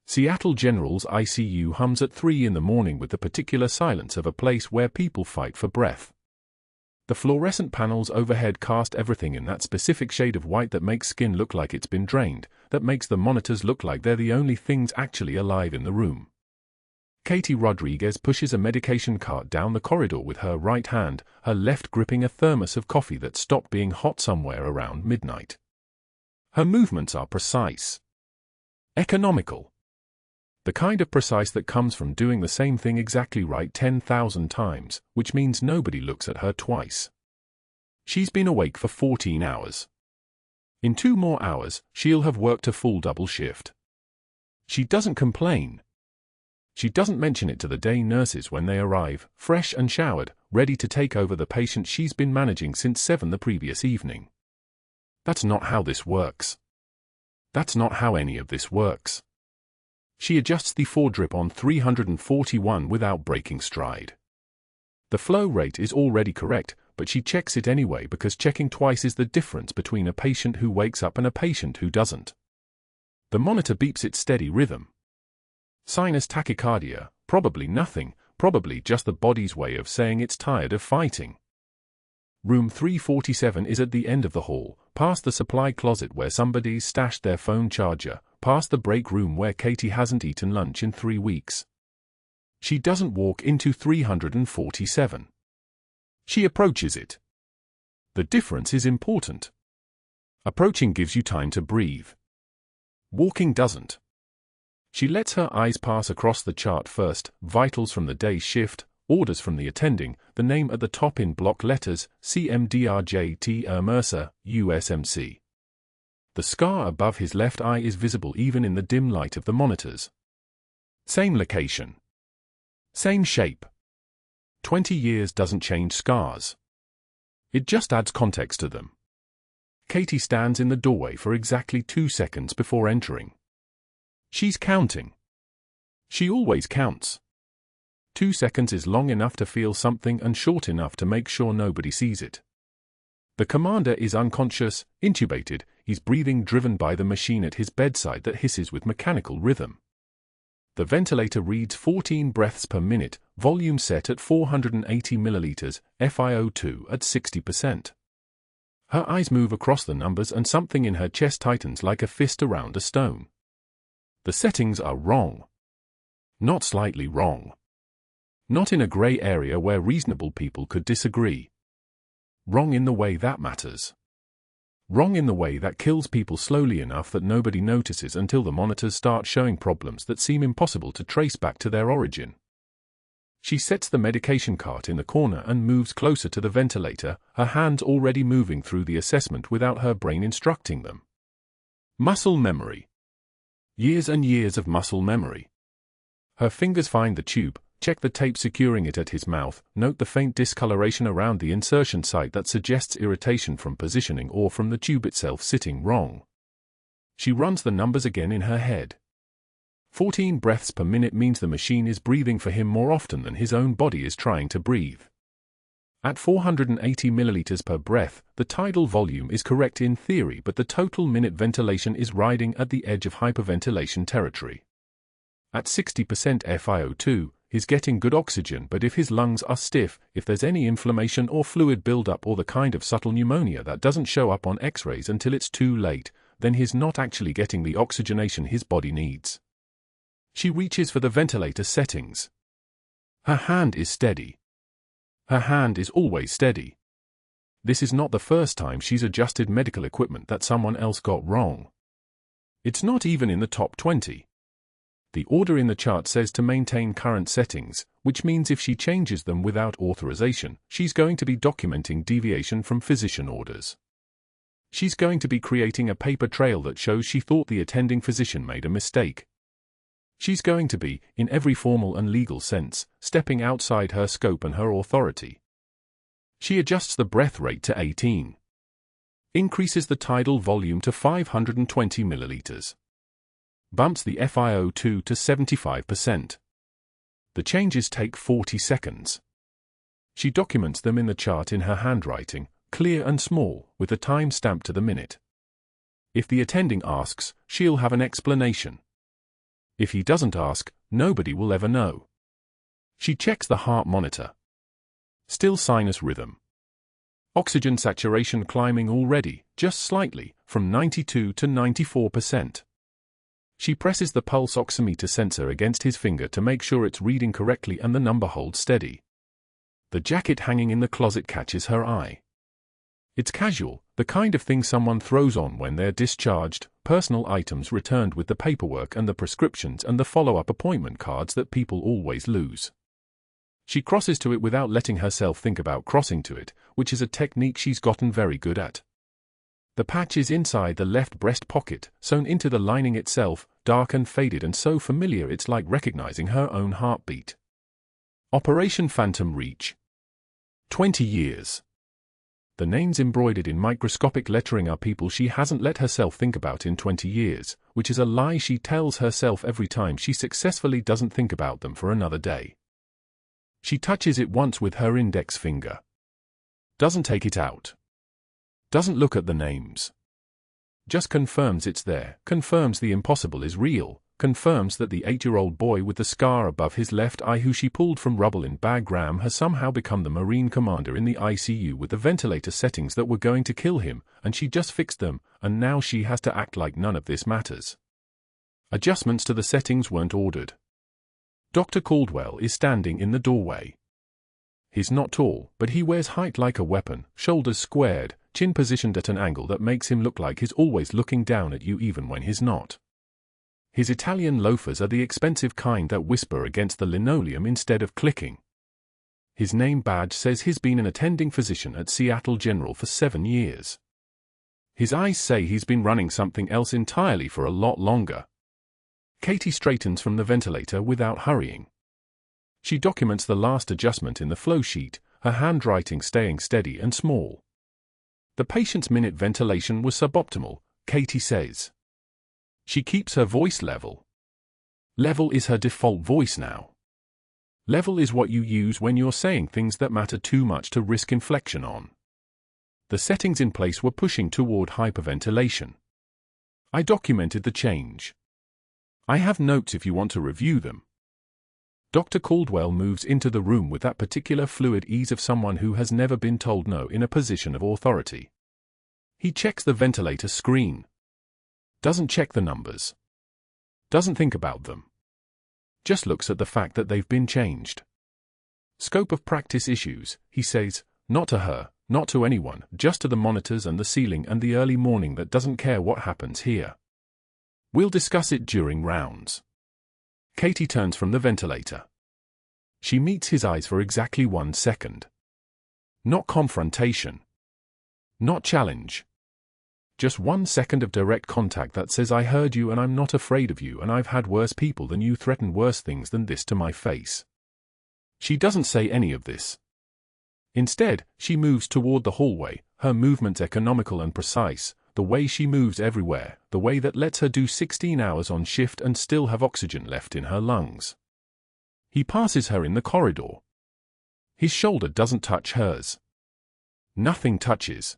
Seattle General's ICU hums at 3 in the morning with the particular silence of a place where people fight for breath. The fluorescent panels overhead cast everything in that specific shade of white that makes skin look like it's been drained, that makes the monitors look like they're the only things actually alive in the room. Katie Rodriguez pushes a medication cart down the corridor with her right hand, her left gripping a thermos of coffee that stopped being hot somewhere around midnight. Her movements are precise. Economical. The kind of precise that comes from doing the same thing exactly right 10,000 times, which means nobody looks at her twice. She's been awake for 14 hours. In 2 more hours, she'll have worked a full double shift. She doesn't complain. She doesn't mention it to the day nurses when they arrive, fresh and showered, ready to take over the patient she's been managing since 7 the previous evening. That's not how this works. That's not how any of this works. She adjusts the foredrip on 341 without breaking stride. The flow rate is already correct, but she checks it anyway because checking twice is the difference between a patient who wakes up and a patient who doesn't. The monitor beeps its steady rhythm. Sinus tachycardia, probably nothing, probably just the body's way of saying it's tired of fighting. Room 347 is at the end of the hall, past the supply closet where somebody's stashed their phone charger, past the break room where Katie hasn't eaten lunch in 3 weeks. She doesn't walk into 347. She approaches it. The difference is important. Approaching gives you time to breathe. Walking doesn't. She lets her eyes pass across the chart first, vitals from the day's shift, orders from the attending, the name at the top in block letters, CMDRJT Mercer, USMC. The scar above his left eye is visible even in the dim light of the monitors. Same location. Same shape. 20 years doesn't change scars. It just adds context to them. Katie stands in the doorway for exactly 2 seconds before entering. She's counting. She always counts. 2 seconds is long enough to feel something and short enough to make sure nobody sees it. The commander is unconscious, intubated, he's breathing driven by the machine at his bedside that hisses with mechanical rhythm. The ventilator reads 14 breaths per minute, volume set at 480 milliliters, FiO2 at 60%. Her eyes move across the numbers and something in her chest tightens like a fist around a stone. The settings are wrong. Not slightly wrong. Not in a gray area where reasonable people could disagree. Wrong in the way that matters. Wrong in the way that kills people slowly enough that nobody notices until the monitors start showing problems that seem impossible to trace back to their origin. She sets the medication cart in the corner and moves closer to the ventilator, her hands already moving through the assessment without her brain instructing them. Muscle memory. Years and years of muscle memory. Her fingers find the tube, check the tape securing it at his mouth, note the faint discoloration around the insertion site that suggests irritation from positioning or from the tube itself sitting wrong. She runs the numbers again in her head. 14 breaths per minute means the machine is breathing for him more often than his own body is trying to breathe. At 480 milliliters per breath, the tidal volume is correct in theory, but the total minute ventilation is riding at the edge of hyperventilation territory. At 60% FiO2, he's getting good oxygen, but if his lungs are stiff, if there's any inflammation or fluid buildup or the kind of subtle pneumonia that doesn't show up on X-rays until it's too late, then he's not actually getting the oxygenation his body needs. She reaches for the ventilator settings. Her hand is steady. Her hand is always steady. This is not the first time she's adjusted medical equipment that someone else got wrong. It's not even in the top 20. The order in the chart says to maintain current settings, which means if she changes them without authorization, she's going to be documenting deviation from physician orders. She's going to be creating a paper trail that shows she thought the attending physician made a mistake. She's going to be, in every formal and legal sense, stepping outside her scope and her authority. She adjusts the breath rate to 18. Increases the tidal volume to 520 milliliters. Bumps the FiO2 to 75%. The changes take 40 seconds. She documents them in the chart in her handwriting, clear and small, with the time stamped to the minute. If the attending asks, she'll have an explanation. If he doesn't ask, nobody will ever know. She checks the heart monitor. Still sinus rhythm. Oxygen saturation climbing already, just slightly, from 92 to 94%. She presses the pulse oximeter sensor against his finger to make sure it's reading correctly and the number holds steady. The jacket hanging in the closet catches her eye. It's casual, the kind of thing someone throws on when they're discharged, personal items returned with the paperwork and the prescriptions and the follow-up appointment cards that people always lose. She crosses to it without letting herself think about crossing to it, which is a technique she's gotten very good at. The patch is inside the left breast pocket, sewn into the lining itself, dark and faded and so familiar it's like recognizing her own heartbeat. Operation Phantom Reach. 20 years. The names embroidered in microscopic lettering are people she hasn't let herself think about in 20 years, which is a lie she tells herself every time she successfully doesn't think about them for another day. She touches it once with her index finger. Doesn't take it out. Doesn't look at the names. Just confirms it's there, confirms the impossible is real, confirms that the 8-year-old boy with the scar above his left eye who she pulled from rubble in Bagram has somehow become the Marine commander in the ICU with the ventilator settings that were going to kill him, and she just fixed them, and now she has to act like none of this matters. Adjustments to the settings weren't ordered. Dr. Caldwell is standing in the doorway. He's not tall, but he wears height like a weapon, shoulders squared, chin positioned at an angle that makes him look like he's always looking down at you even when he's not. His Italian loafers are the expensive kind that whisper against the linoleum instead of clicking. His name badge says he's been an attending physician at Seattle General for 7 years. His eyes say he's been running something else entirely for a lot longer. Katie straightens from the ventilator without hurrying. She documents the last adjustment in the flow sheet, her handwriting staying steady and small. The patient's minute ventilation was suboptimal, Katie says. She keeps her voice level. Level is her default voice now. Level is what you use when you're saying things that matter too much to risk inflection on. The settings in place were pushing toward hyperventilation. I documented the change. I have notes if you want to review them. Dr. Caldwell moves into the room with that particular fluid ease of someone who has never been told no in a position of authority. He checks the ventilator screen. Doesn't check the numbers. Doesn't think about them. Just looks at the fact that they've been changed. Scope of practice issues, he says, not to her, not to anyone, just to the monitors and the ceiling and the early morning that doesn't care what happens here. We'll discuss it during rounds. Katie turns from the ventilator. She meets his eyes for exactly 1 second. Not confrontation. Not challenge. Just 1 second of direct contact that says I heard you and I'm not afraid of you and I've had worse people than you threaten worse things than this to my face. She doesn't say any of this. Instead, she moves toward the hallway, her movements economical and precise, the way she moves everywhere, the way that lets her do 16 hours on shift and still have oxygen left in her lungs. He passes her in the corridor. His shoulder doesn't touch hers. Nothing touches.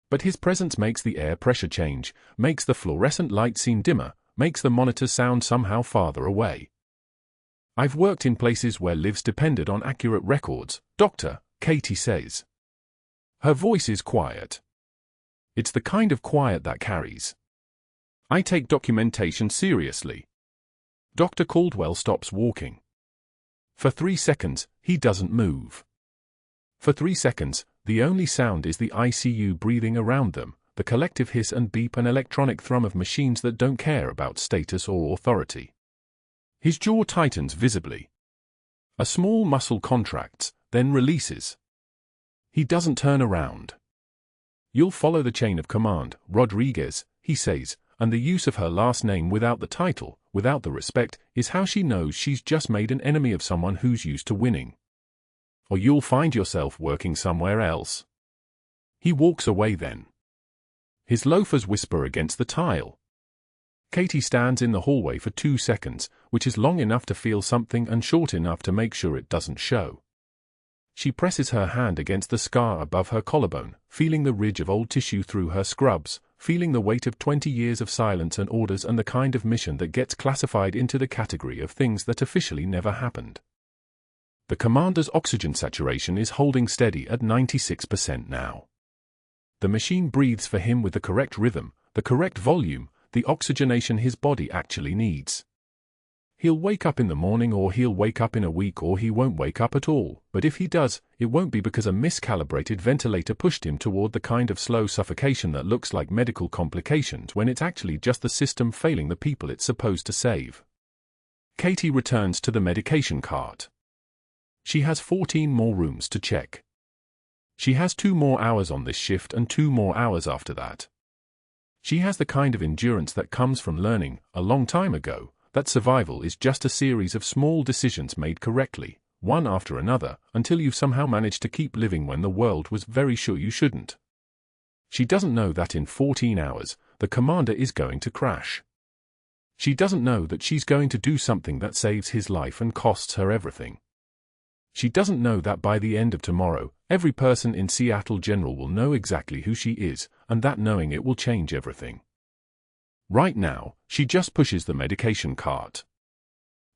But his presence makes the air pressure change, makes the fluorescent light seem dimmer, makes the monitor sound somehow farther away. I've worked in places where lives depended on accurate records, Doctor, Katie says. Her voice is quiet. It's the kind of quiet that carries. I take documentation seriously. Dr. Caldwell stops walking. For 3 seconds, he doesn't move. For 3 seconds, the only sound is the ICU breathing around them, the collective hiss and beep and electronic thrum of machines that don't care about status or authority. His jaw tightens visibly. A small muscle contracts, then releases. He doesn't turn around. You'll follow the chain of command, Rodriguez, he says, and the use of her last name without the title, without the respect, is how she knows she's just made an enemy of someone who's used to winning. Or you'll find yourself working somewhere else. He walks away then. His loafers whisper against the tile. Katie stands in the hallway for 2 seconds, which is long enough to feel something and short enough to make sure it doesn't show. She presses her hand against the scar above her collarbone, feeling the ridge of old tissue through her scrubs, feeling the weight of 20 years of silence and orders and the kind of mission that gets classified into the category of things that officially never happened. The commander's oxygen saturation is holding steady at 96% now. The machine breathes for him with the correct rhythm, the correct volume, the oxygenation his body actually needs. He'll wake up in the morning, or he'll wake up in a week, or he won't wake up at all, but if he does, it won't be because a miscalibrated ventilator pushed him toward the kind of slow suffocation that looks like medical complications when it's actually just the system failing the people it's supposed to save. Katie returns to the medication cart. She has 14 more rooms to check. She has 2 more hours on this shift and 2 more hours after that. She has the kind of endurance that comes from learning, a long time ago, that survival is just a series of small decisions made correctly, one after another, until you've somehow managed to keep living when the world was very sure you shouldn't. She doesn't know that in 14 hours, the commander is going to crash. She doesn't know that she's going to do something that saves his life and costs her everything. She doesn't know that by the end of tomorrow, every person in Seattle General will know exactly who she is, and that knowing it will change everything. Right now, she just pushes the medication cart.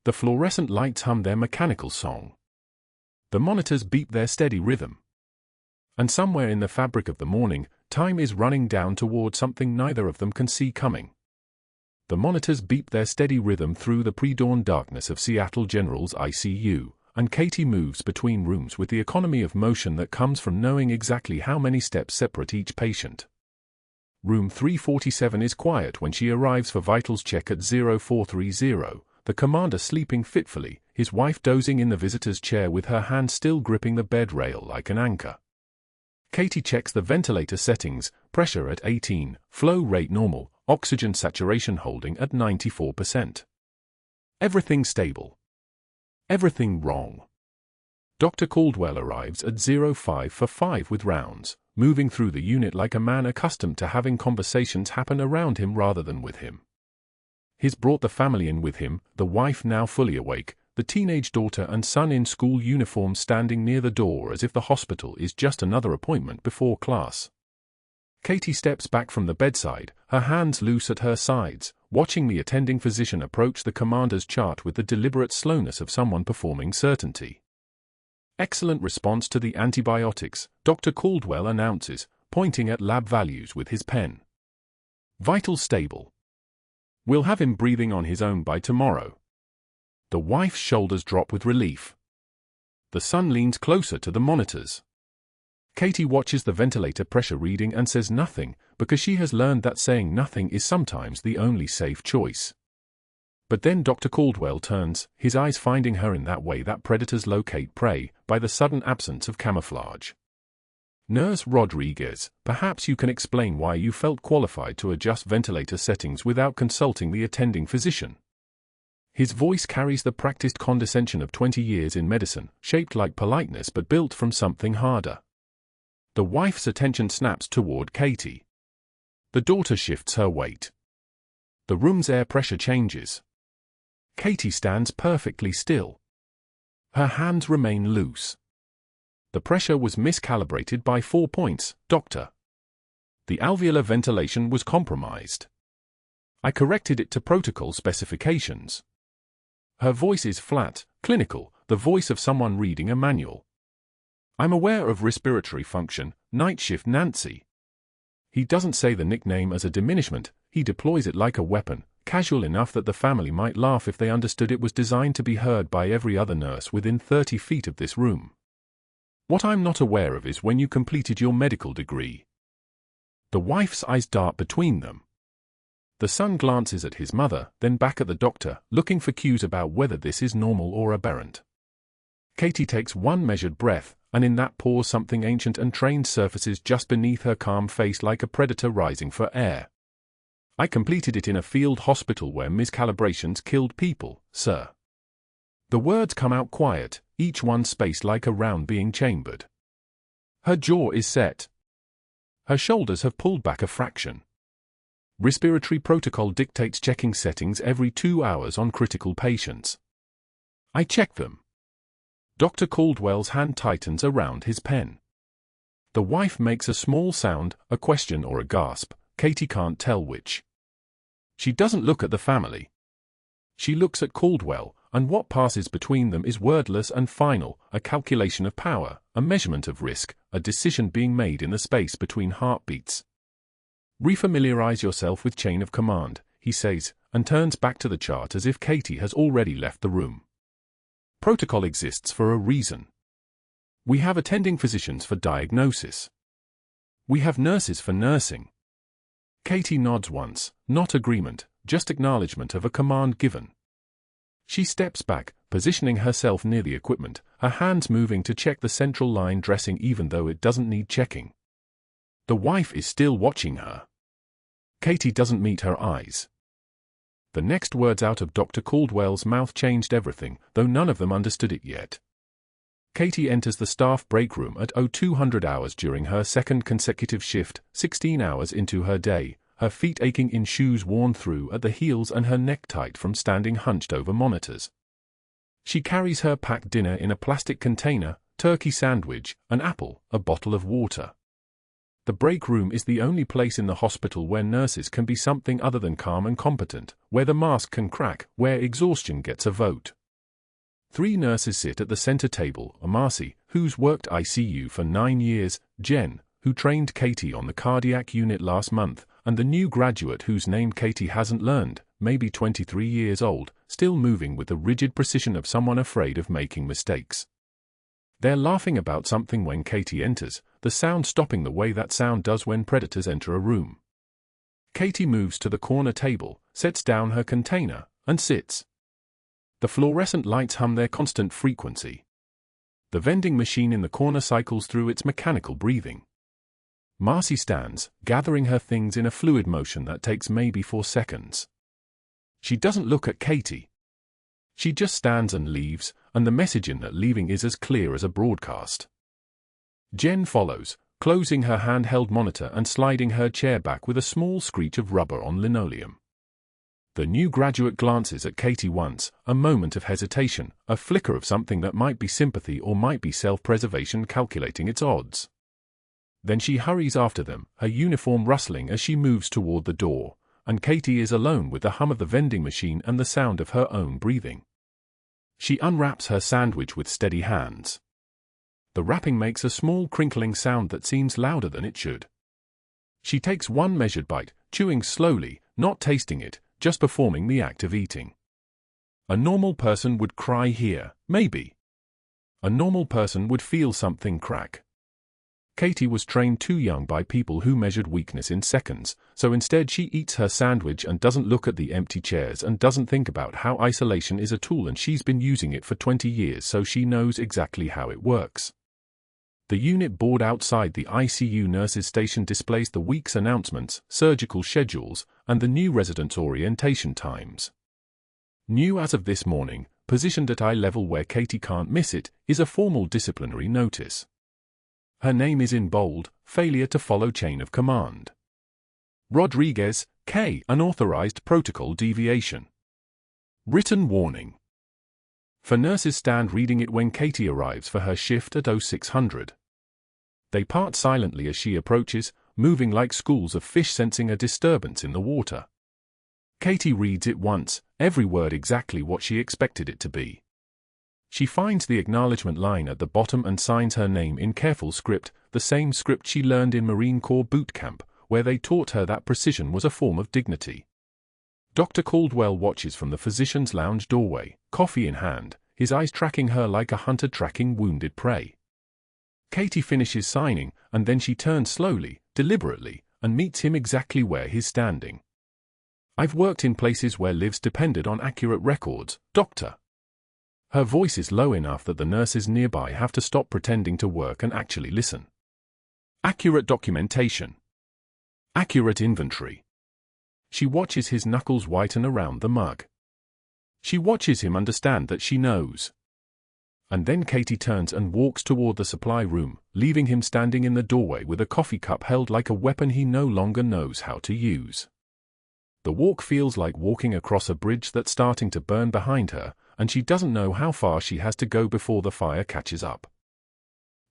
The fluorescent lights hum their mechanical song. The monitors beep their steady rhythm. And somewhere in the fabric of the morning, time is running down toward something neither of them can see coming. The monitors beep their steady rhythm through the pre-dawn darkness of Seattle General's ICU, and Katie moves between rooms with the economy of motion that comes from knowing exactly how many steps separate each patient. Room 347 is quiet when she arrives for vitals check at 0430, the commander sleeping fitfully, his wife dozing in the visitor's chair with her hand still gripping the bed rail like an anchor. Katie checks the ventilator settings, pressure at 18, flow rate normal, oxygen saturation holding at 94%. Everything stable. Everything wrong. Dr. Caldwell arrives at 05:05 with rounds, moving through the unit like a man accustomed to having conversations happen around him rather than with him. He's brought the family in with him, the wife now fully awake, the teenage daughter and son in school uniform standing near the door as if the hospital is just another appointment before class. Katie steps back from the bedside, her hands loose at her sides, watching the attending physician approach the commander's chart with the deliberate slowness of someone performing certainty. Excellent response to the antibiotics, Dr. Caldwell announces, pointing at lab values with his pen. Vital stable. We'll have him breathing on his own by tomorrow. The wife's shoulders drop with relief. The son leans closer to the monitors. Katie watches the ventilator pressure reading and says nothing, because she has learned that saying nothing is sometimes the only safe choice. But then Dr. Caldwell turns, his eyes finding her in that way that predators locate prey, by the sudden absence of camouflage. Nurse Rodriguez, perhaps you can explain why you felt qualified to adjust ventilator settings without consulting the attending physician. His voice carries the practiced condescension of 20 years in medicine, shaped like politeness but built from something harder. The wife's attention snaps toward Katie. The daughter shifts her weight. The room's air pressure changes. Katie stands perfectly still. Her hands remain loose. The pressure was miscalibrated by 4 points, doctor. The alveolar ventilation was compromised. I corrected it to protocol specifications. Her voice is flat, clinical, the voice of someone reading a manual. I'm aware of respiratory function, night shift Nancy. He doesn't say the nickname as a diminishment, he deploys it like a weapon, casual enough that the family might laugh if they understood it was designed to be heard by every other nurse within 30 feet of this room. What I'm not aware of is when you completed your medical degree. The wife's eyes dart between them. The son glances at his mother, then back at the doctor, looking for cues about whether this is normal or aberrant. Katie takes one measured breath, and in that pause something ancient and trained surfaces just beneath her calm face like a predator rising for air. I completed it in a field hospital where miscalibrations killed people, sir. The words come out quiet, each one spaced like a round being chambered. Her jaw is set. Her shoulders have pulled back a fraction. Respiratory protocol dictates checking settings every 2 hours on critical patients. I check them. Dr. Caldwell's hand tightens around his pen. The wife makes a small sound, a question or a gasp. Katie can't tell which. She doesn't look at the family. She looks at Caldwell, and what passes between them is wordless and final, a calculation of power, a measurement of risk, a decision being made in the space between heartbeats. Refamiliarize yourself with chain of command, he says, and turns back to the chart as if Katie has already left the room. Protocol exists for a reason. We have attending physicians for diagnosis. We have nurses for nursing. Katie nods once, not agreement, just acknowledgement of a command given. She steps back, positioning herself near the equipment, her hands moving to check the central line dressing even though it doesn't need checking. The wife is still watching her. Katie doesn't meet her eyes. The next words out of Dr. Caldwell's mouth changed everything, though none of them understood it yet. Katie enters the staff break room at 0200 hours during her second consecutive shift, 16 hours into her day, her feet aching in shoes worn through at the heels and her neck tight from standing hunched over monitors. She carries her packed dinner in a plastic container, turkey sandwich, an apple, a bottle of water. The break room is the only place in the hospital where nurses can be something other than calm and competent, where the mask can crack, where exhaustion gets a vote. 3 nurses sit at the center table, Marcy, who's worked ICU for 9 years, Jen, who trained Katie on the cardiac unit last month, and the new graduate whose name Katie hasn't learned, maybe 23 years old, still moving with the rigid precision of someone afraid of making mistakes. They're laughing about something when Katie enters, the sound stopping the way that sound does when predators enter a room. Katie moves to the corner table, sets down her container, and sits. The fluorescent lights hum their constant frequency. The vending machine in the corner cycles through its mechanical breathing. Marcy stands, gathering her things in a fluid motion that takes maybe 4 seconds. She doesn't look at Katie. She just stands and leaves, and the message in that leaving is as clear as a broadcast. Jen follows, closing her handheld monitor and sliding her chair back with a small screech of rubber on linoleum. The new graduate glances at Katie once, a moment of hesitation, a flicker of something that might be sympathy or might be self-preservation calculating its odds. Then she hurries after them, her uniform rustling as she moves toward the door, and Katie is alone with the hum of the vending machine and the sound of her own breathing. She unwraps her sandwich with steady hands. The wrapping makes a small crinkling sound that seems louder than it should. She takes one measured bite, chewing slowly, not tasting it, just performing the act of eating. A normal person would cry here, maybe. A normal person would feel something crack. Katie was trained too young by people who measured weakness in seconds, so instead she eats her sandwich and doesn't look at the empty chairs and doesn't think about how isolation is a tool and she's been using it for 20 years so she knows exactly how it works. The unit board outside the ICU nurses station displays the week's announcements, surgical schedules, and the new residents' orientation times. New as of this morning, positioned at eye level where Katie can't miss it, is a formal disciplinary notice. Her name is in bold, failure to follow chain of command. Rodriguez, K. Unauthorized protocol deviation. Written warning. 4 nurses stand reading it when Katie arrives for her shift at 0600. They part silently as she approaches, moving like schools of fish sensing a disturbance in the water. Katie reads it once, every word exactly what she expected it to be. She finds the acknowledgement line at the bottom and signs her name in careful script, the same script she learned in Marine Corps boot camp, where they taught her that precision was a form of dignity. Dr. Caldwell watches from the physician's lounge doorway, coffee in hand, his eyes tracking her like a hunter tracking wounded prey. Katie finishes signing, and then she turns slowly, deliberately, and meets him exactly where he's standing. I've worked in places where lives depended on accurate records, doctor. Her voice is low enough that the nurses nearby have to stop pretending to work and actually listen. Accurate documentation. Accurate inventory. She watches his knuckles whiten around the mug. She watches him understand that she knows. And then Katie turns and walks toward the supply room, leaving him standing in the doorway with a coffee cup held like a weapon he no longer knows how to use. The walk feels like walking across a bridge that's starting to burn behind her, and she doesn't know how far she has to go before the fire catches up.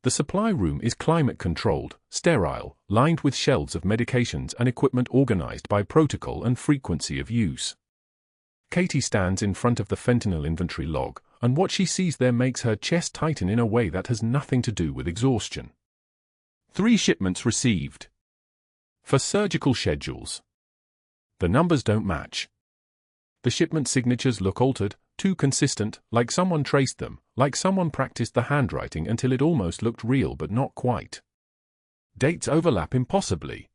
The supply room is climate-controlled, sterile, lined with shelves of medications and equipment organized by protocol and frequency of use. Katie stands in front of the fentanyl inventory log, and what she sees there makes her chest tighten in a way that has nothing to do with exhaustion. 3 shipments received. For surgical schedules. The numbers don't match. The shipment signatures look altered, too consistent, like someone traced them, like someone practiced the handwriting until it almost looked real but not quite. Dates overlap impossibly.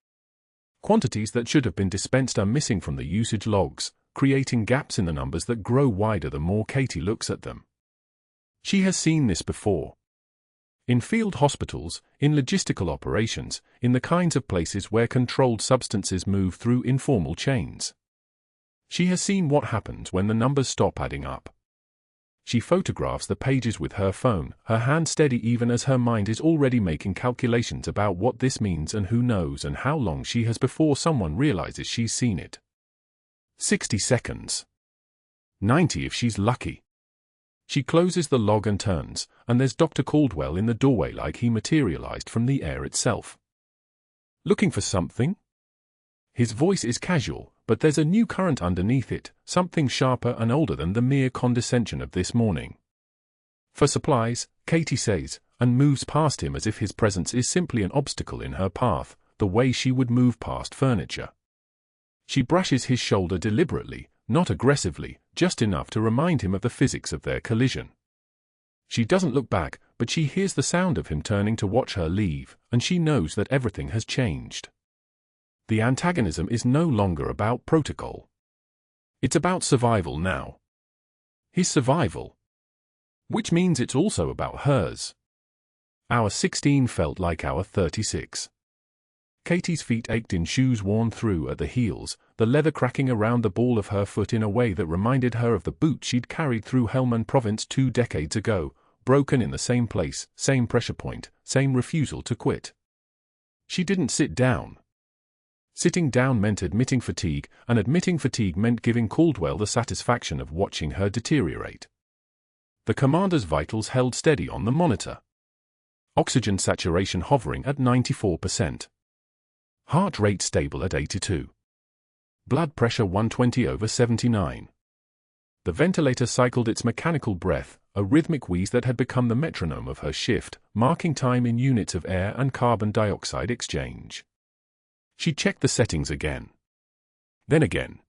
Quantities that should have been dispensed are missing from the usage logs, creating gaps in the numbers that grow wider the more Katie looks at them. She has seen this before. In field hospitals, in logistical operations, in the kinds of places where controlled substances move through informal chains. She has seen what happens when the numbers stop adding up. She photographs the pages with her phone, her hand steady even as her mind is already making calculations about what this means and who knows and how long she has before someone realizes she's seen it. 60 seconds. 90 if she's lucky. She closes the log and turns, and there's Dr. Caldwell in the doorway like he materialized from the air itself. Looking for something? His voice is casual, but there's a new current underneath it, something sharper and older than the mere condescension of this morning. For supplies, Katie says, and moves past him as if his presence is simply an obstacle in her path, the way she would move past furniture. She brushes his shoulder deliberately, not aggressively, just enough to remind him of the physics of their collision. She doesn't look back, but she hears the sound of him turning to watch her leave, and she knows that everything has changed. The antagonism is no longer about protocol. It's about survival now. His survival. Which means it's also about hers. Our 16 felt like our 36. Katie's feet ached in shoes worn through at the heels, the leather cracking around the ball of her foot in a way that reminded her of the boot she'd carried through Helmand Province 2 decades ago, broken in the same place, same pressure point, same refusal to quit. She didn't sit down. Sitting down meant admitting fatigue, and admitting fatigue meant giving Caldwell the satisfaction of watching her deteriorate. The commander's vitals held steady on the monitor. Oxygen saturation hovering at 94%. Heart rate stable at 82. Blood pressure 120/79. The ventilator cycled its mechanical breath, a rhythmic wheeze that had become the metronome of her shift, marking time in units of air and carbon dioxide exchange. She checked the settings again. Then again.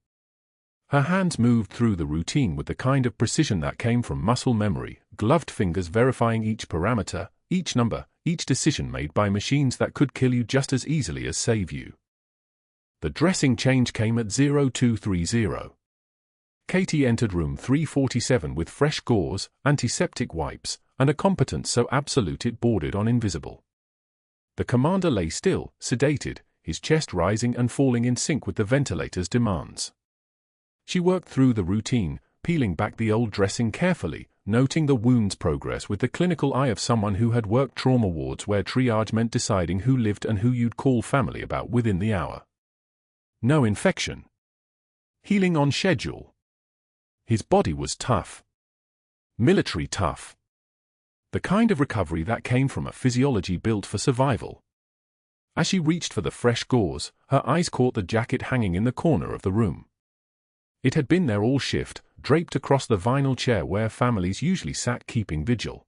Her hands moved through the routine with the kind of precision that came from muscle memory, gloved fingers verifying each parameter, each number, each decision made by machines that could kill you just as easily as save you. The dressing change came at 0230. Katie entered room 347 with fresh gauze, antiseptic wipes, and a competence so absolute it bordered on invisible. The commander lay still, sedated, his chest rising and falling in sync with the ventilator's demands. She worked through the routine, peeling back the old dressing carefully, noting the wound's progress with the clinical eye of someone who had worked trauma wards where triage meant deciding who lived and who you'd call family about within the hour. No infection. Healing on schedule. His body was tough. Military tough. The kind of recovery that came from a physiology built for survival. As she reached for the fresh gauze, her eyes caught the jacket hanging in the corner of the room. It had been there all shift, draped across the vinyl chair where families usually sat keeping vigil.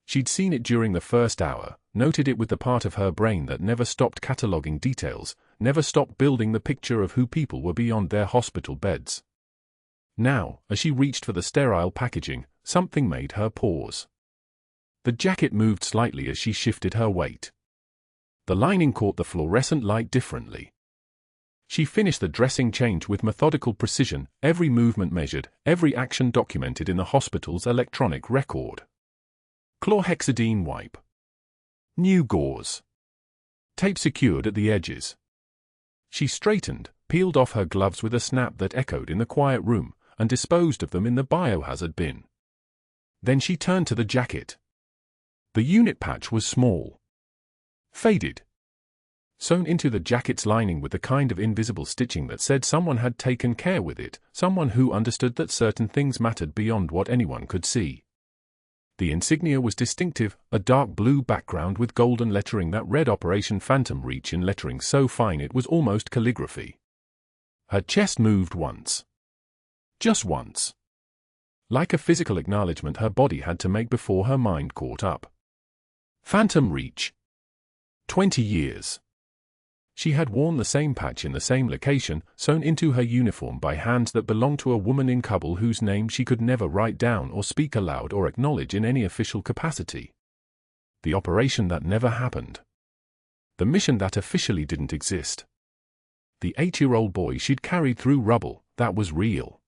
She'd seen it during the first hour, noted it with the part of her brain that never stopped cataloging details, never stopped building the picture of who people were beyond their hospital beds. Now, as she reached for the sterile packaging, something made her pause. The jacket moved slightly as she shifted her weight. The lining caught the fluorescent light differently. She finished the dressing change with methodical precision, every movement measured, every action documented in the hospital's electronic record. Chlorhexidine wipe. New gauze. Tape secured at the edges. She straightened, peeled off her gloves with a snap that echoed in the quiet room, and disposed of them in the biohazard bin. Then she turned to the jacket. The unit patch was small. Faded. sewn into the jacket's lining with the kind of invisible stitching that said someone had taken care with it, someone who understood that certain things mattered beyond what anyone could see. The insignia was distinctive, a dark blue background with golden lettering that read Operation Phantom Reach in lettering so fine it was almost calligraphy. Her chest moved once. Just once. Like a physical acknowledgement her body had to make before her mind caught up. Phantom Reach. 20 years. She had worn the same patch in the same location, sewn into her uniform by hands that belonged to a woman in Kabul whose name she could never write down or speak aloud or acknowledge in any official capacity. The operation that never happened. The mission that officially didn't exist. The 8-year-old boy she'd carried through rubble, that was real.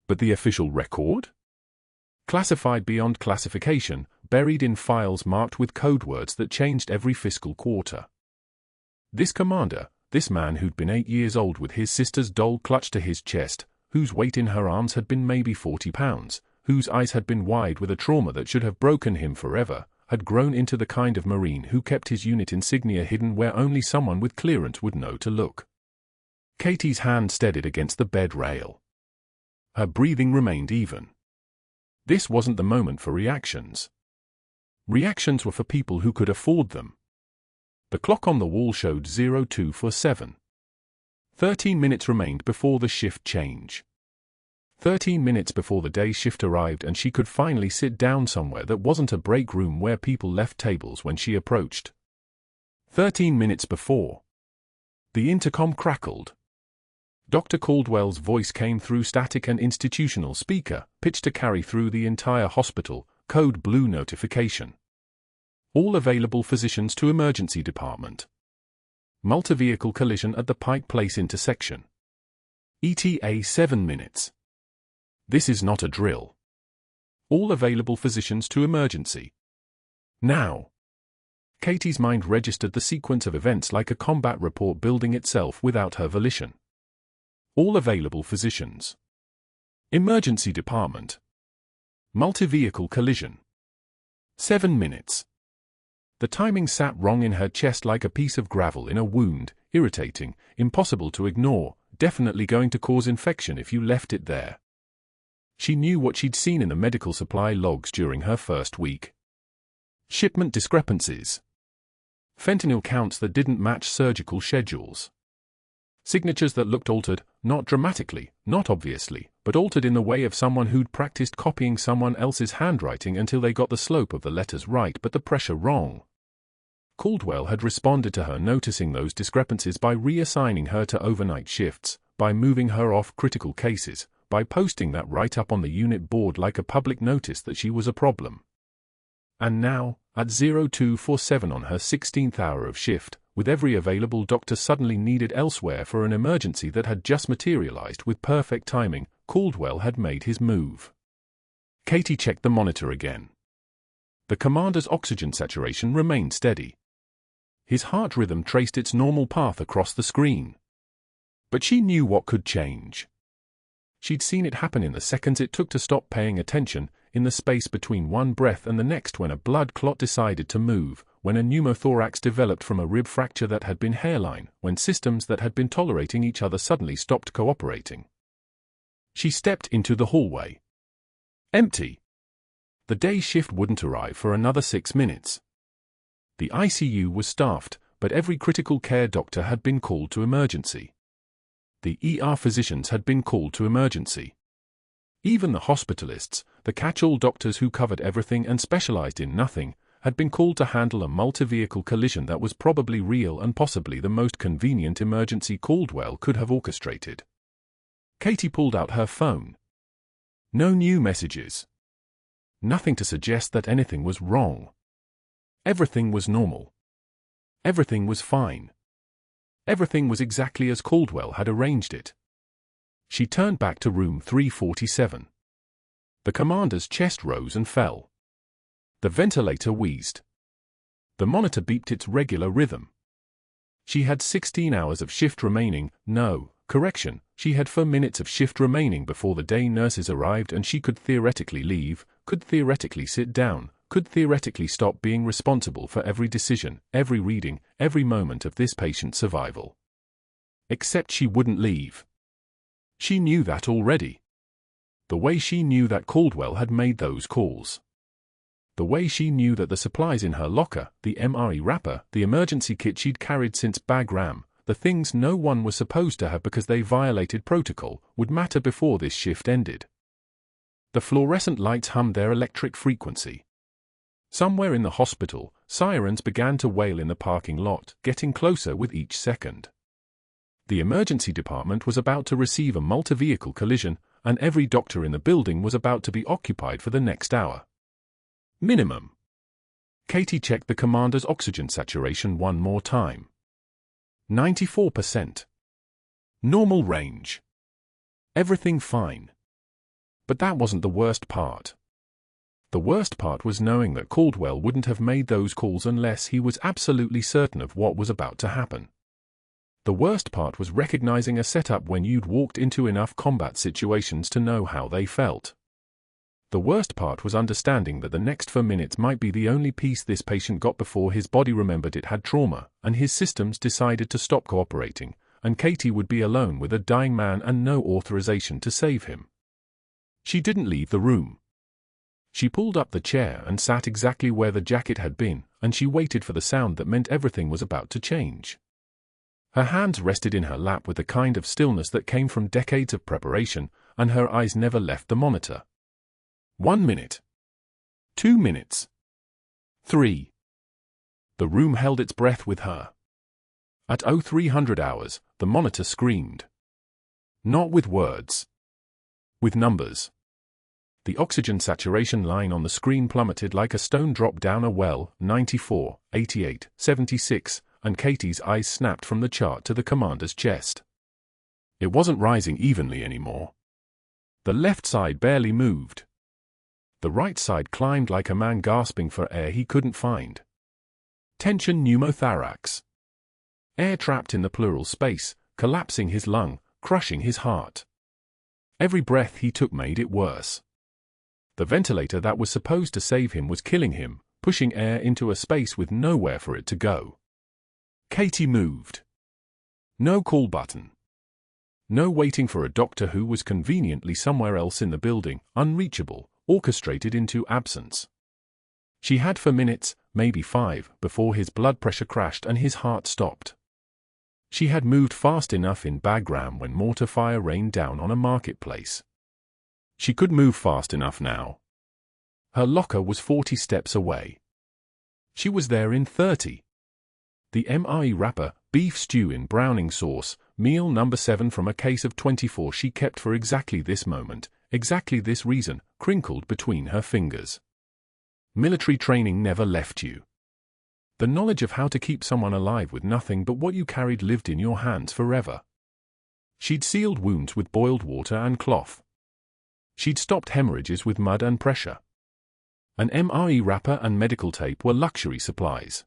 But the official record? Classified beyond classification, buried in files marked with code words that changed every fiscal quarter. This commander, this man who'd been 8 years old with his sister's doll clutched to his chest, whose weight in her arms had been maybe 40 pounds, whose eyes had been wide with a trauma that should have broken him forever, had grown into the kind of Marine who kept his unit insignia hidden where only someone with clearance would know to look. Katie's hand steadied against the bed rail. Her breathing remained even. This wasn't the moment for reactions. Reactions were for people who could afford them. The clock on the wall showed 0247. 13 minutes remained before the shift change. 13 minutes before the day shift arrived and she could finally sit down somewhere that wasn't a break room where people left tables when she approached. 13 minutes before. The intercom crackled. Dr. Caldwell's voice came through static and institutional speaker, pitched to carry through the entire hospital, code blue notification. All available physicians to emergency department. Multi-vehicle collision at the Pike Place intersection. ETA 7 minutes. This is not a drill. All available physicians to emergency. Now. Katie's mind registered the sequence of events like a combat report building itself without her volition. All available physicians. Emergency department. Multi-vehicle collision. 7 minutes. The timing sat wrong in her chest like a piece of gravel in a wound, irritating, impossible to ignore, definitely going to cause infection if you left it there. She knew what she'd seen in the medical supply logs during her first week. Shipment discrepancies. Fentanyl counts that didn't match surgical schedules. Signatures that looked altered, not dramatically, not obviously, but altered in the way of someone who'd practiced copying someone else's handwriting until they got the slope of the letters right but the pressure wrong. Caldwell had responded to her noticing those discrepancies by reassigning her to overnight shifts, by moving her off critical cases, by posting that right up on the unit board like a public notice that she was a problem. And now, at 0247 on her 16th hour of shift, with every available doctor suddenly needed elsewhere for an emergency that had just materialized with perfect timing, Caldwell had made his move. Katie checked the monitor again. The commander's oxygen saturation remained steady. His heart rhythm traced its normal path across the screen. But she knew what could change. She'd seen it happen in the seconds it took to stop paying attention, in the space between one breath and the next when a blood clot decided to move, when a pneumothorax developed from a rib fracture that had been hairline, when systems that had been tolerating each other suddenly stopped cooperating. She stepped into the hallway. Empty. The day shift wouldn't arrive for another 6 minutes. The ICU was staffed, but every critical care doctor had been called to emergency. The ER physicians had been called to emergency. Even the hospitalists, the catch-all doctors who covered everything and specialized in nothing, had been called to handle a multi-vehicle collision that was probably real and possibly the most convenient emergency Caldwell could have orchestrated. Katie pulled out her phone. No new messages. Nothing to suggest that anything was wrong. Everything was normal. Everything was fine. Everything was exactly as Caldwell had arranged it. She turned back to room 347. The commander's chest rose and fell. The ventilator wheezed. The monitor beeped its regular rhythm. She had 16 hours of shift remaining, no, correction, she had 4 minutes of shift remaining before the day nurses arrived and she could theoretically leave, could theoretically sit down, could theoretically stop being responsible for every decision, every reading, every moment of this patient's survival. Except she wouldn't leave. She knew that already. The way she knew that Caldwell had made those calls. The way she knew that the supplies in her locker, the MRE wrapper, the emergency kit she'd carried since Bagram, the things no one was supposed to have because they violated protocol, would matter before this shift ended. The fluorescent lights hummed their electric frequency. Somewhere in the hospital, sirens began to wail in the parking lot, getting closer with each second. The emergency department was about to receive a multi-vehicle collision, and every doctor in the building was about to be occupied for the next hour. Minimum. Katie checked the commander's oxygen saturation one more time. 94%. Normal range. Everything fine. But that wasn't the worst part. The worst part was knowing that Caldwell wouldn't have made those calls unless he was absolutely certain of what was about to happen. The worst part was recognizing a setup when you'd walked into enough combat situations to know how they felt. The worst part was understanding that the next 4 minutes might be the only peace this patient got before his body remembered it had trauma, and his systems decided to stop cooperating, and Katie would be alone with a dying man and no authorization to save him. She didn't leave the room. She pulled up the chair and sat exactly where the jacket had been, and she waited for the sound that meant everything was about to change. Her hands rested in her lap with the kind of stillness that came from decades of preparation, and her eyes never left the monitor. 1 minute. 2 minutes. 3. The room held its breath with her. At 0300 hours, the monitor screamed. Not with words. With numbers. The oxygen saturation line on the screen plummeted like a stone drop down a well, 94, 88, 76, and Katie's eyes snapped from the chart to the commander's chest. It wasn't rising evenly anymore. The left side barely moved. The right side climbed like a man gasping for air he couldn't find. Tension pneumothorax. Air trapped in the pleural space, collapsing his lung, crushing his heart. Every breath he took made it worse. The ventilator that was supposed to save him was killing him, pushing air into a space with nowhere for it to go. Katie moved. No call button. No waiting for a doctor who was conveniently somewhere else in the building, unreachable, orchestrated into absence. She had 4 minutes, maybe 5, before his blood pressure crashed and his heart stopped. She had moved fast enough in Bagram when mortar fire rained down on a marketplace. She could move fast enough now. Her locker was 40 steps away. She was there in 30. The MRE wrapper, beef stew in browning sauce, meal number 7 from a case of 24 she kept for exactly this moment, exactly this reason, crinkled between her fingers. Military training never left you. The knowledge of how to keep someone alive with nothing but what you carried lived in your hands forever. She'd sealed wounds with boiled water and cloth. She'd stopped hemorrhages with mud and pressure. An MRE wrapper and medical tape were luxury supplies.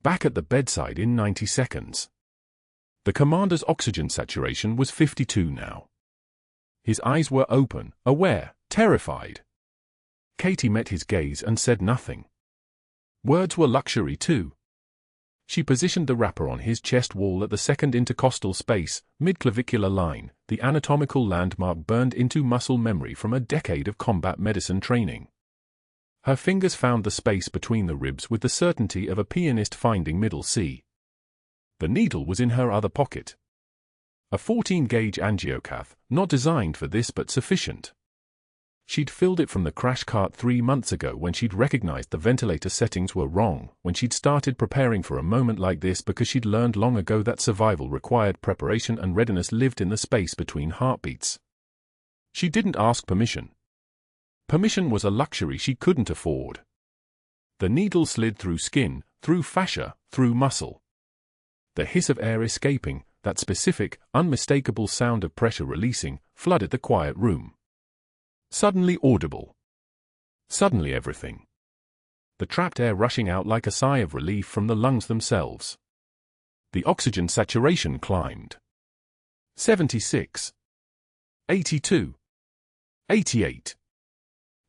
Back at the bedside in 90 seconds. The commander's oxygen saturation was 52 now. His eyes were open, aware, terrified. Katie met his gaze and said nothing. Words were luxury too. She positioned the wrapper on his chest wall at the second intercostal space, mid-clavicular line, the anatomical landmark burned into muscle memory from a decade of combat medicine training. Her fingers found the space between the ribs with the certainty of a pianist finding middle C. The needle was in her other pocket. A 14-gauge angiocath, not designed for this but sufficient. She'd filled it from the crash cart 3 months ago when she'd recognized the ventilator settings were wrong, when she'd started preparing for a moment like this because she'd learned long ago that survival required preparation and readiness lived in the space between heartbeats. She didn't ask permission. Permission was a luxury she couldn't afford. The needle slid through skin, through fascia, through muscle. The hiss of air escaping, that specific, unmistakable sound of pressure releasing, flooded the quiet room. Suddenly audible. Suddenly everything. The trapped air rushing out like a sigh of relief from the lungs themselves. The oxygen saturation climbed. 76. 82. 88.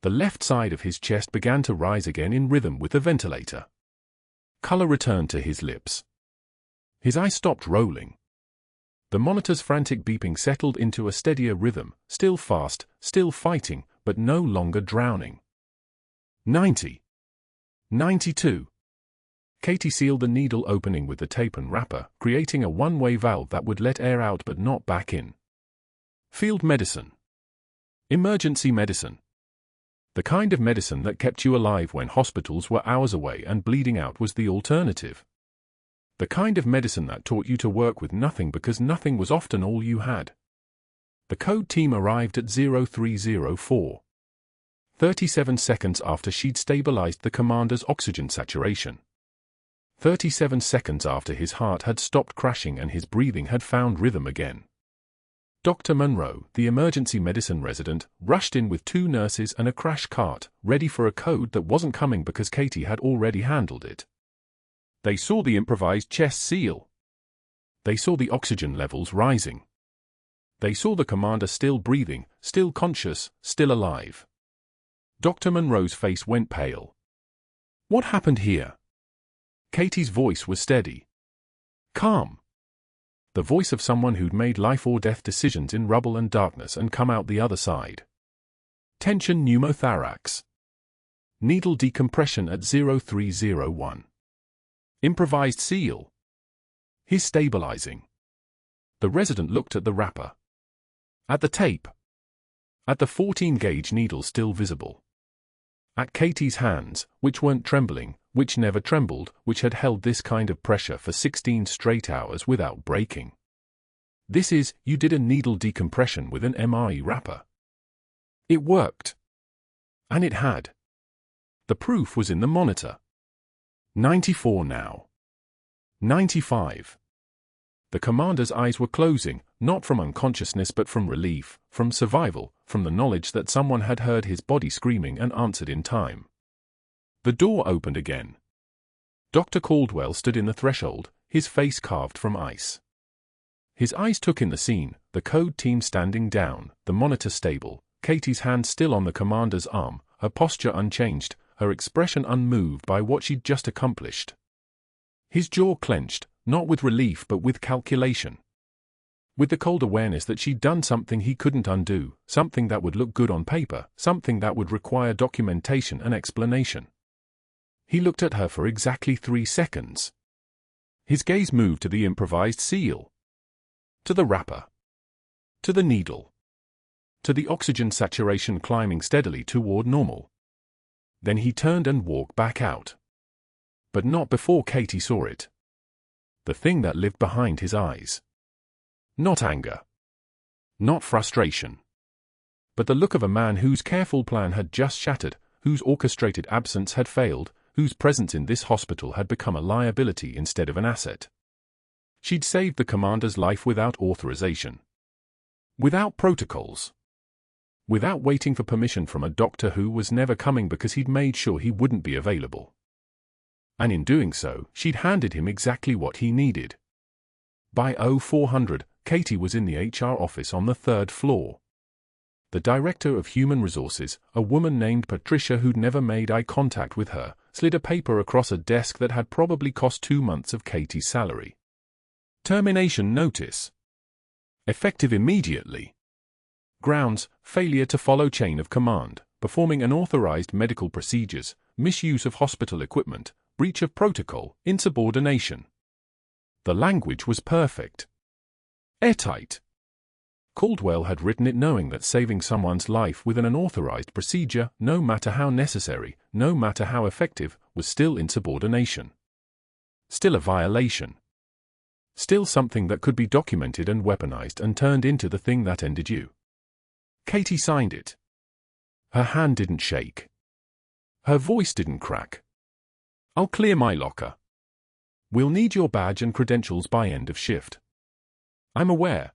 The left side of his chest began to rise again in rhythm with the ventilator. Color returned to his lips. His eyes stopped rolling. The monitor's frantic beeping settled into a steadier rhythm, still fast, still fighting, but no longer drowning. 90. 92. Katie sealed the needle opening with the tape and wrapper, creating a one-way valve that would let air out but not back in. Field medicine. Emergency medicine. The kind of medicine that kept you alive when hospitals were hours away and bleeding out was the alternative. The kind of medicine that taught you to work with nothing because nothing was often all you had. The code team arrived at 0304. 37 seconds after she'd stabilized the commander's oxygen saturation. 37 seconds after his heart had stopped crashing and his breathing had found rhythm again. Dr. Monroe, the emergency medicine resident, rushed in with 2 nurses and a crash cart, ready for a code that wasn't coming because Katie had already handled it. They saw the improvised chest seal. They saw the oxygen levels rising. They saw the commander still breathing, still conscious, still alive. Dr. Monroe's face went pale. What happened here? Katie's voice was steady. Calm. The voice of someone who'd made life-or-death decisions in rubble and darkness and come out the other side. Tension pneumothorax. Needle decompression at 0301. Improvised seal. He's stabilizing. The resident looked at the wrapper. At the tape. At the 14-gauge needle still visible. At Katie's hands, which weren't trembling, which never trembled, which had held this kind of pressure for 16 straight hours without breaking. This is, you did a needle decompression with an MRE wrapper. It worked. And it had. The proof was in the monitor. 94 now. 95. The commander's eyes were closing, not from unconsciousness but from relief, from survival, from the knowledge that someone had heard his body screaming and answered in time. The door opened again. Dr. Caldwell stood in the threshold, his face carved from ice. His eyes took in the scene, the code team standing down, the monitor stable, Katie's hand still on the commander's arm, her posture unchanged, her expression unmoved by what she'd just accomplished. His jaw clenched, not with relief but with calculation. With the cold awareness that she'd done something he couldn't undo, something that would look good on paper, something that would require documentation and explanation. He looked at her for exactly 3 seconds. His gaze moved to the improvised seal. To the wrapper. To the needle. To the oxygen saturation climbing steadily toward normal. Then he turned and walked back out. But not before Katie saw it. The thing that lived behind his eyes. Not anger. Not frustration. But the look of a man whose careful plan had just shattered, whose orchestrated absence had failed, whose presence in this hospital had become a liability instead of an asset. She'd saved the commander's life without authorization. Without protocols. Without waiting for permission from a doctor who was never coming because he'd made sure he wouldn't be available. And in doing so, she'd handed him exactly what he needed. By 0400, Katie was in the HR office on the 3rd floor. The director of human resources, a woman named Patricia who'd never made eye contact with her, slid a paper across a desk that had probably cost 2 months of Katie's salary. Termination notice. Effective immediately. Grounds: failure to follow chain of command, performing unauthorized medical procedures, misuse of hospital equipment, breach of protocol, insubordination. The language was perfect. Airtight. Caldwell had written it knowing that saving someone's life with an unauthorized procedure, no matter how necessary, no matter how effective, was still insubordination. Still a violation. Still something that could be documented and weaponized and turned into the thing that ended you. Katie signed it. Her hand didn't shake. Her voice didn't crack. I'll clear my locker. We'll need your badge and credentials by end of shift. I'm aware.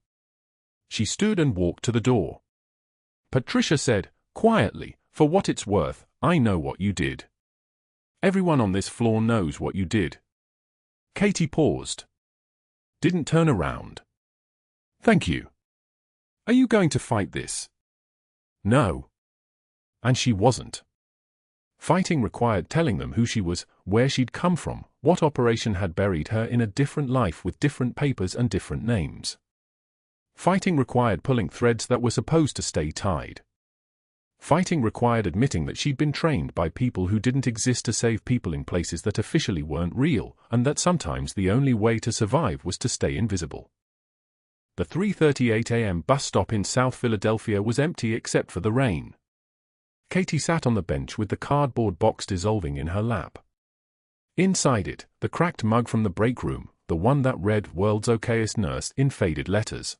She stood and walked to the door. Patricia said, quietly, for what it's worth, I know what you did. Everyone on this floor knows what you did. Katie paused. Didn't turn around. Thank you. Are you going to fight this? No. And she wasn't. Fighting required telling them who she was, where she'd come from, what operation had buried her in a different life with different papers and different names. Fighting required pulling threads that were supposed to stay tied. Fighting required admitting that she'd been trained by people who didn't exist to save people in places that officially weren't real, and that sometimes the only way to survive was to stay invisible. The 3:38 a.m. bus stop in South Philadelphia was empty except for the rain. Katie sat on the bench with the cardboard box dissolving in her lap. Inside it, the cracked mug from the break room, the one that read "World's Okayest Nurse" in faded letters.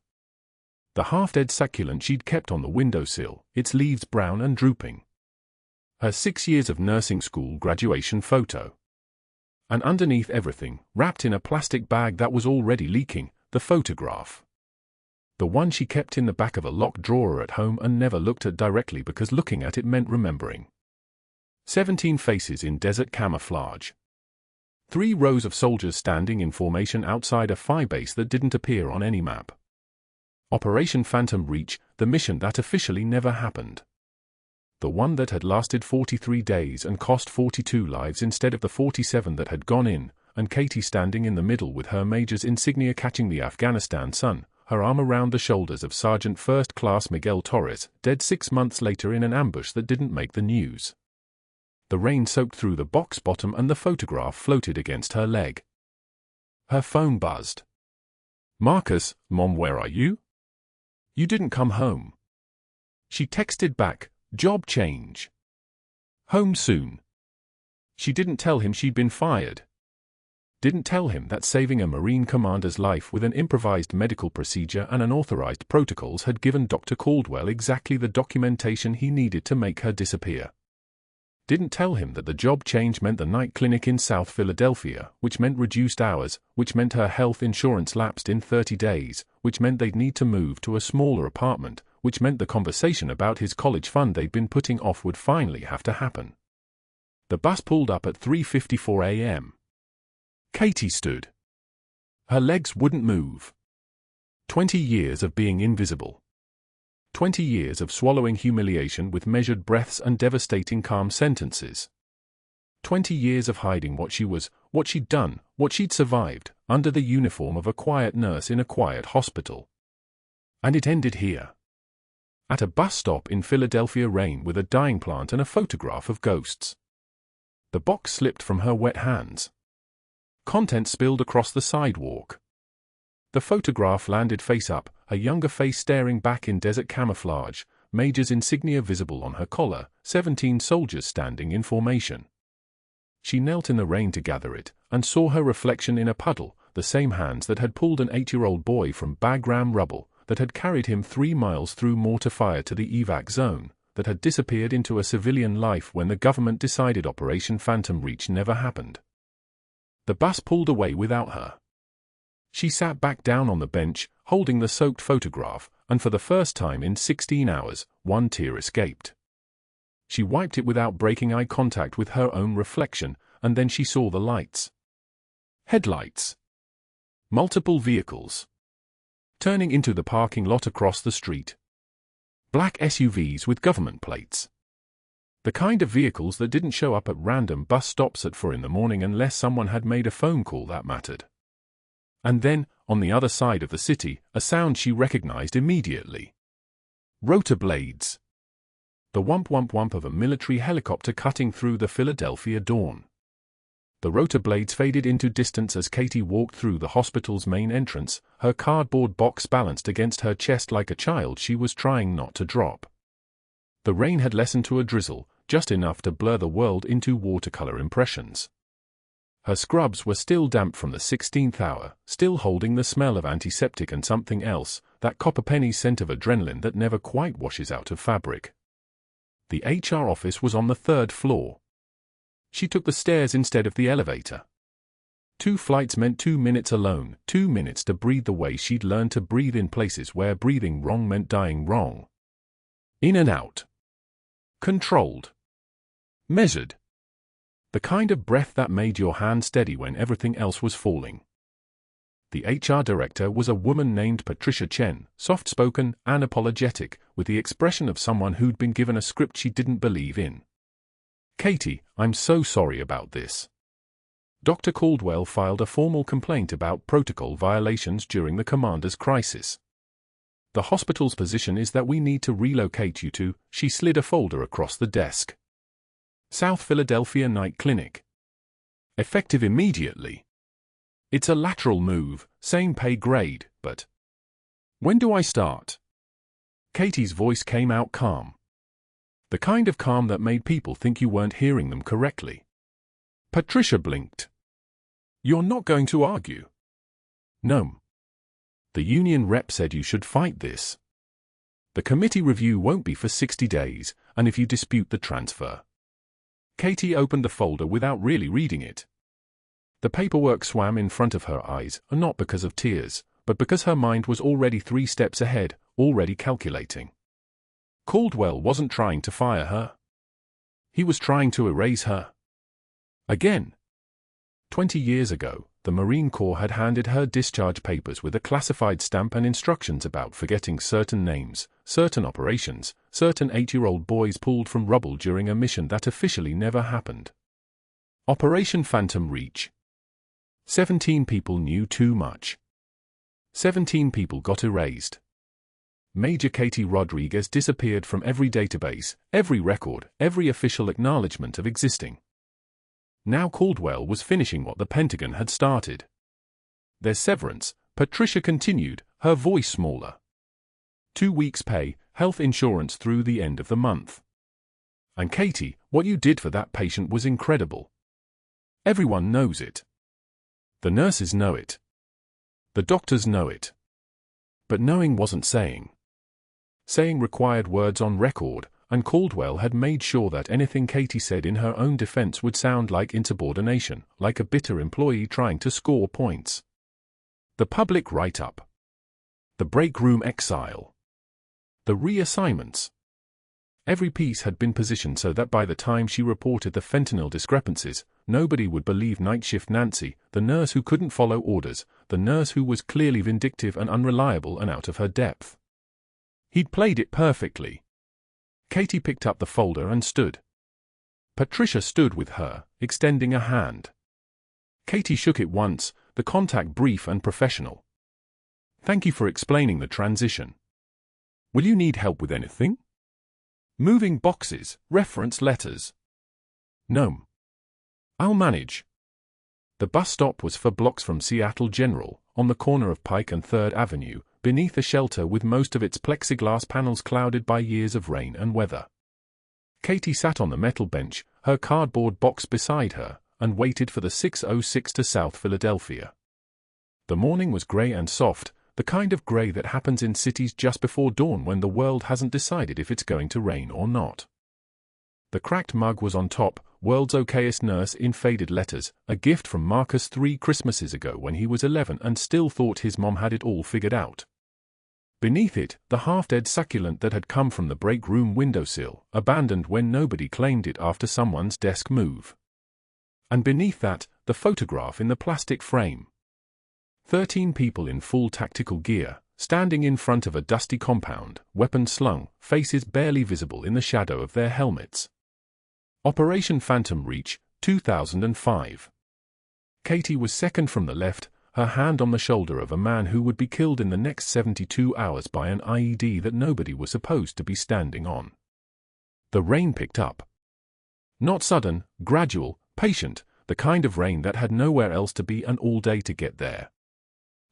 The half-dead succulent she'd kept on the windowsill, its leaves brown and drooping. Her 6 years of nursing school graduation photo. And underneath everything, wrapped in a plastic bag that was already leaking, the photograph. The one she kept in the back of a locked drawer at home and never looked at directly because looking at it meant remembering. 17 faces in desert camouflage. 3 rows of soldiers standing in formation outside a phi base that didn't appear on any map. Operation Phantom Reach, the mission that officially never happened. The one that had lasted 43 days and cost 42 lives instead of the 47 that had gone in, and Katie standing in the middle with her major's insignia catching the Afghanistan sun, her arm around the shoulders of Sergeant First Class Miguel Torres, dead 6 months later in an ambush that didn't make the news. The rain soaked through the box bottom and the photograph floated against her leg. Her phone buzzed. "Marcus, Mom, where are you? You didn't come home." She texted back, "Job change. Home soon." She didn't tell him she'd been fired. Didn't tell him that saving a Marine commander's life with an improvised medical procedure and unauthorized protocols had given Dr. Caldwell exactly the documentation he needed to make her disappear. Didn't tell him that the job change meant the night clinic in South Philadelphia, which meant reduced hours, which meant her health insurance lapsed in 30 days, which meant they'd need to move to a smaller apartment, which meant the conversation about his college fund they'd been putting off would finally have to happen. The bus pulled up at 3:54 a.m. Katie stood. Her legs wouldn't move. 20 years of being invisible. 20 years of swallowing humiliation with measured breaths and devastating calm sentences. 20 years of hiding what she was, what she'd done, what she'd survived, under the uniform of a quiet nurse in a quiet hospital. And it ended here. At a bus stop in Philadelphia rain with a dying plant and a photograph of ghosts. The box slipped from her wet hands. Contents spilled across the sidewalk. The photograph landed face up, a younger face staring back in desert camouflage, Major's insignia visible on her collar, 17 soldiers standing in formation. She knelt in the rain to gather it, and saw her reflection in a puddle, the same hands that had pulled an 8-year-old boy from Bagram rubble, that had carried him 3 miles through mortar fire to the evac zone, that had disappeared into a civilian life when the government decided Operation Phantom Reach never happened. The bus pulled away without her. She sat back down on the bench, holding the soaked photograph, and for the first time in 16 hours, one tear escaped. She wiped it without breaking eye contact with her own reflection, and then she saw the lights. Headlights. Multiple vehicles. Turning into the parking lot across the street. Black SUVs with government plates. The kind of vehicles that didn't show up at random bus stops at 4 in the morning unless someone had made a phone call that mattered. And then, on the other side of the city, a sound she recognized immediately. Rotor blades. The whump-whump-whump of a military helicopter cutting through the Philadelphia dawn. The rotor blades faded into distance as Katie walked through the hospital's main entrance, her cardboard box balanced against her chest like a child she was trying not to drop. The rain had lessened to a drizzle, just enough to blur the world into watercolor impressions. Her scrubs were still damp from the 16th hour, still holding the smell of antiseptic and something else, that copper penny scent of adrenaline that never quite washes out of fabric. The HR office was on the 3rd floor. She took the stairs instead of the elevator. 2 flights meant 2 minutes alone, 2 minutes to breathe the way she'd learned to breathe in places where breathing wrong meant dying wrong. In and out. Controlled. Measured. The kind of breath that made your hand steady when everything else was falling. The HR director was a woman named Patricia Chen, soft-spoken and apologetic, with the expression of someone who'd been given a script she didn't believe in. "Katie, I'm so sorry about this. Dr. Caldwell filed a formal complaint about protocol violations during the commander's crisis. The hospital's position is that we need to relocate you to," she slid a folder across the desk, "South Philadelphia Night Clinic. Effective immediately. It's a lateral move, same pay grade, but when do I start?" Katie's voice came out calm. The kind of calm that made people think you weren't hearing them correctly. Patricia blinked. "You're not going to argue?" "No. The union rep said you should fight this. The committee review won't be for 60 days, and if you dispute the transfer." Katie opened the folder without really reading it. The paperwork swam in front of her eyes, not because of tears, but because her mind was already 3 steps ahead, already calculating. Caldwell wasn't trying to fire her. He was trying to erase her. Again. 20 years ago, the Marine Corps had handed her discharge papers with a classified stamp and instructions about forgetting certain names, certain operations, certain 8-year-old boys pulled from rubble during a mission that officially never happened. Operation Phantom Reach. 17 people knew too much. 17 people got erased. Major Katie Rodriguez disappeared from every database, every record, every official acknowledgement of existing. Now Caldwell was finishing what the Pentagon had started. "There's severance," Patricia continued, her voice smaller. 2 weeks' pay, health insurance through the end of the month. And Katie, what you did for that patient was incredible. Everyone knows it. The nurses know it. The doctors know it. But knowing wasn't saying. Saying required words on record, and Caldwell had made sure that anything Katie said in her own defense would sound like insubordination, like a bitter employee trying to score points. The public write-up. The break room exile. The reassignments. Every piece had been positioned so that by the time she reported the fentanyl discrepancies, nobody would believe night shift Nancy, the nurse who couldn't follow orders, the nurse who was clearly vindictive and unreliable and out of her depth. He'd played it perfectly. Katie picked up the folder and stood. Patricia stood with her, extending a hand. Katie shook it once, the contact brief and professional. "Thank you for explaining the transition. Will you need help with anything? Moving boxes, reference letters?" "No. I'll manage." The bus stop was 4 blocks from Seattle General, on the corner of Pike and 3rd Avenue, beneath a shelter with most of its plexiglass panels clouded by years of rain and weather. Katie sat on the metal bench, her cardboard box beside her, and waited for the 6:06 to South Philadelphia. The morning was gray and soft, the kind of gray that happens in cities just before dawn when the world hasn't decided if it's going to rain or not. The cracked mug was on top, "World's Okayest Nurse" in faded letters, a gift from Marcus 3 Christmases ago when he was 11 and still thought his mom had it all figured out. Beneath it, the half-dead succulent that had come from the break room windowsill, abandoned when nobody claimed it after someone's desk move. And beneath that, the photograph in the plastic frame. 13 people in full tactical gear, standing in front of a dusty compound, weapons slung, faces barely visible in the shadow of their helmets. Operation Phantom Reach, 2005. Katie was second from the left, her hand on the shoulder of a man who would be killed in the next 72 hours by an IED that nobody was supposed to be standing on. The rain picked up. Not sudden, gradual, patient, the kind of rain that had nowhere else to be and all day to get there.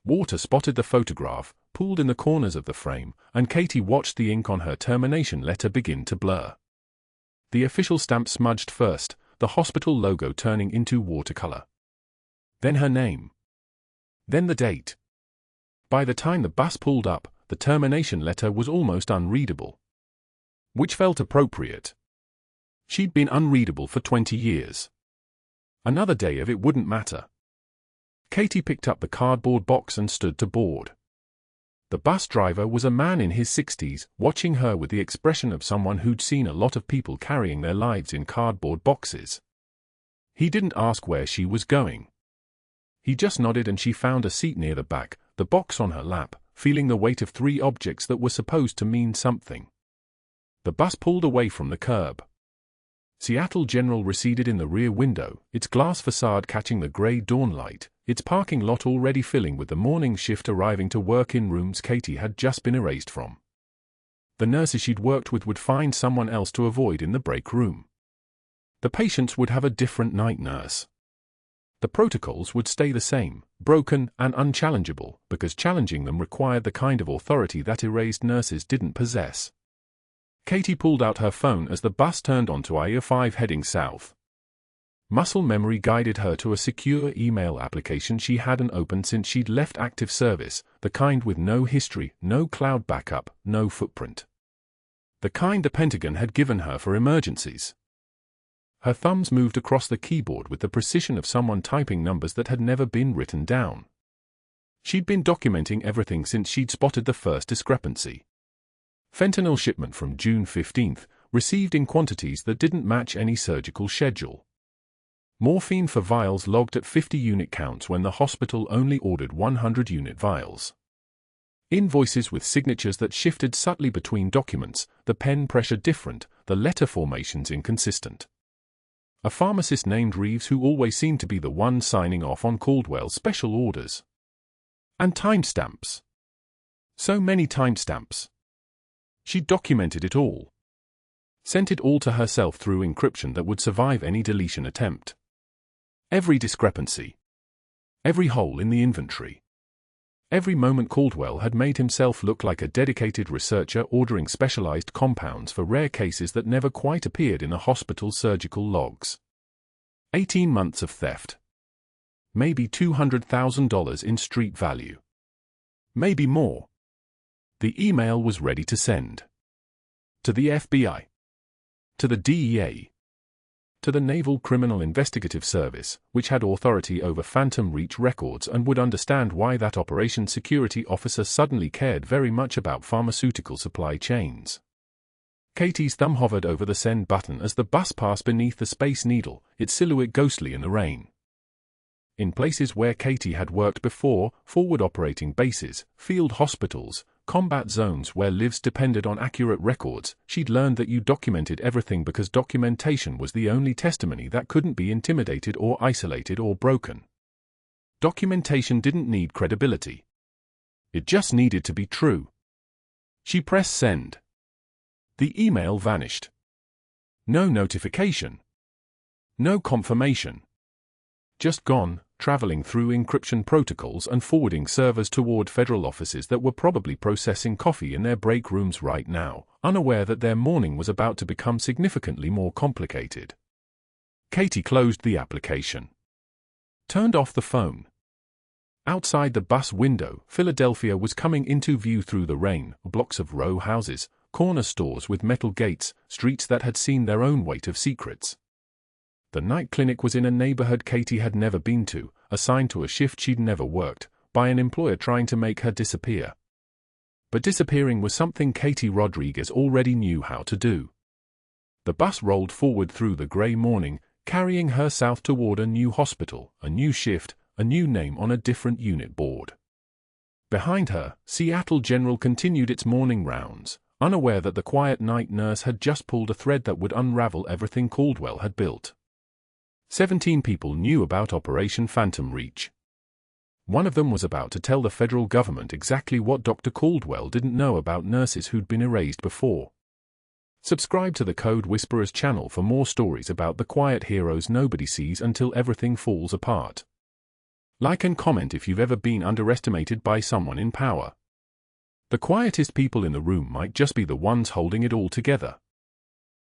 Water spotted the photograph, pooled in the corners of the frame, and Katie watched the ink on her termination letter begin to blur. The official stamp smudged first, the hospital logo turning into watercolor. Then her name. Then the date. By the time the bus pulled up, the termination letter was almost unreadable. Which felt appropriate. She'd been unreadable for 20 years. Another day of it wouldn't matter. Katie picked up the cardboard box and stood to board. The bus driver was a man in his 60s, watching her with the expression of someone who'd seen a lot of people carrying their lives in cardboard boxes. He didn't ask where she was going. He just nodded and she found a seat near the back, the box on her lap, feeling the weight of 3 objects that were supposed to mean something. The bus pulled away from the curb. Seattle General receded in the rear window, its glass facade catching the grey dawn light, its parking lot already filling with the morning shift arriving to work in rooms Katie had just been erased from. The nurses she'd worked with would find someone else to avoid in the break room. The patients would have a different night nurse. The protocols would stay the same, broken and unchallengeable, because challenging them required the kind of authority that erased nurses didn't possess. Katie pulled out her phone as the bus turned onto I-5 heading south. Muscle memory guided her to a secure email application she hadn't opened since she'd left active service, the kind with no history, no cloud backup, no footprint. The kind the Pentagon had given her for emergencies. Her thumbs moved across the keyboard with the precision of someone typing numbers that had never been written down. She'd been documenting everything since she'd spotted the first discrepancy. Fentanyl shipment from June 15th, received in quantities that didn't match any surgical schedule. Morphine for vials logged at 50 unit counts when the hospital only ordered 100 unit vials. Invoices with signatures that shifted subtly between documents, the pen pressure different, the letter formations inconsistent. A pharmacist named Reeves who always seemed to be the one signing off on Caldwell's special orders. And timestamps. So many timestamps. She documented it all. Sent it all to herself through encryption that would survive any deletion attempt. Every discrepancy. Every hole in the inventory. Every moment Caldwell had made himself look like a dedicated researcher ordering specialized compounds for rare cases that never quite appeared in the hospital's surgical logs. 18 months of theft. Maybe $200,000 in street value. Maybe more. The email was ready to send. To the FBI. To the DEA. To the Naval Criminal Investigative Service, which had authority over Phantom Reach records and would understand why that operations security officer suddenly cared very much about pharmaceutical supply chains. Katie's thumb hovered over the send button as the bus passed beneath the Space Needle, its silhouette ghostly in the rain. In places where Katie had worked before, forward operating bases, field hospitals, combat zones where lives depended on accurate records, she'd learned that you documented everything because documentation was the only testimony that couldn't be intimidated or isolated or broken. Documentation didn't need credibility. It just needed to be true. She pressed send. The email vanished. No notification. No confirmation. Just gone, traveling through encryption protocols and forwarding servers toward federal offices that were probably processing coffee in their break rooms right now, unaware that their morning was about to become significantly more complicated. Katie closed the application. Turned off the phone. Outside the bus window, Philadelphia was coming into view through the rain, blocks of row houses, corner stores with metal gates, streets that had seen their own weight of secrets. The night clinic was in a neighborhood Katie had never been to, assigned to a shift she'd never worked, by an employer trying to make her disappear. But disappearing was something Katie Rodriguez already knew how to do. The bus rolled forward through the gray morning, carrying her south toward a new hospital, a new shift, a new name on a different unit board. Behind her, Seattle General continued its morning rounds, unaware that the quiet night nurse had just pulled a thread that would unravel everything Caldwell had built. 17 people knew about Operation Phantom Reach. One of them was about to tell the federal government exactly what Dr. Caldwell didn't know about nurses who'd been erased before. Subscribe to the Code Whisperers channel for more stories about the quiet heroes nobody sees until everything falls apart. Like and comment if you've ever been underestimated by someone in power. The quietest people in the room might just be the ones holding it all together.